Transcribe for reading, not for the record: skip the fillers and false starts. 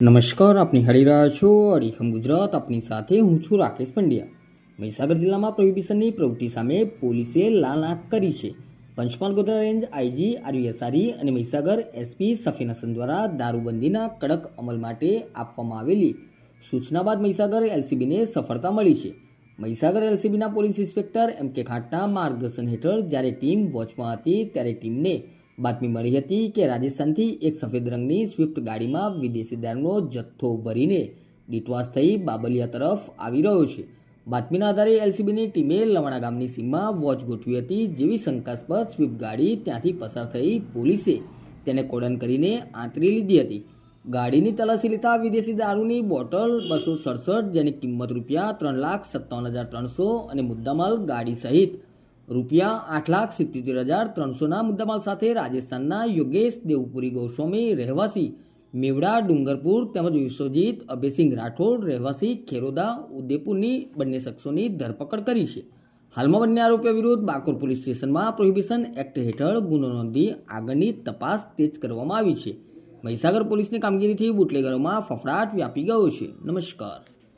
નમસ્કાર, આપની હળી રહ્યા છો અડીખમ ગુજરાત. આપની સાથે હું છું રાકેશ પંડ્યા. મહીસાગર જિલ્લામાં પ્રોહિબિશનની પ્રવૃત્તિ સામે પોલીસે લાલ આંખ કરી છે. Panchmahal Godhra range IG RV અને મહીસાગર એસપી સફીન હસન દ્વારા દારૂબંધીના કડક અમલ માટે આપવામાં આવેલી સૂચના બાદ મહીસાગર એલસીબીને સફળતા મળી છે. મહીસાગર એલસીબીના પોલીસ ઇન્સ્પેક્ટર એમ કે ખાટના માર્ગદર્શન હેઠળ જ્યારે ટીમ વોચમાં હતી ત્યારે ટીમને બાતમી મળી હતી કે રાજસ્થાનથી એક સફેદ રંગની સ્વિફ્ટ ગાડીમાં વિદેશી દારૂનો જથ્થો ભરીને ડીટવાસ થઈ બાબલિયા તરફ આવી રહ્યો છે. બાતમીના આધારે એલસીબીની ટીમે લવાણા ગામની સીમમાં વોચ ગોઠવી હતી. જેવી શંકાસ્પદ સ્વિફ્ટ ગાડી ત્યાંથી પસાર થઈ પોલીસે તેને કોર્ડન કરીને આંતરી લીધી હતી. ગાડીની તલાશી લેતા વિદેશી દારૂની બોટલ 267 જેની કિંમત ₹3,57,300 અને મુદ્દામાલ ગાડી સહિત ₹8,77,300ના મુદ્દામાલ સાથે રાજસ્થાનના યોગેશ દેવપુરી ગોસ્વામી રહેવાસી મેવડા ડુંગરપુર તેમજ વિશ્વજીત અભયસિંહ રાઠોડ રહેવાસી ખેરોદા ઉદયપુરની બંને શખ્સોની ધરપકડ કરી છે. હાલમાં બંને આરોપીઓ વિરુદ્ધ બાકોર પોલીસ સ્ટેશનમાં પ્રોહિબિશન એક્ટ હેઠળ ગુનો નોંધી આગળની તપાસ તેજ કરવામાં આવી છે. મહીસાગર પોલીસની કામગીરીથી બુટલેગરોમાં ફફડાટ વ્યાપી ગયો છે. નમસ્કાર.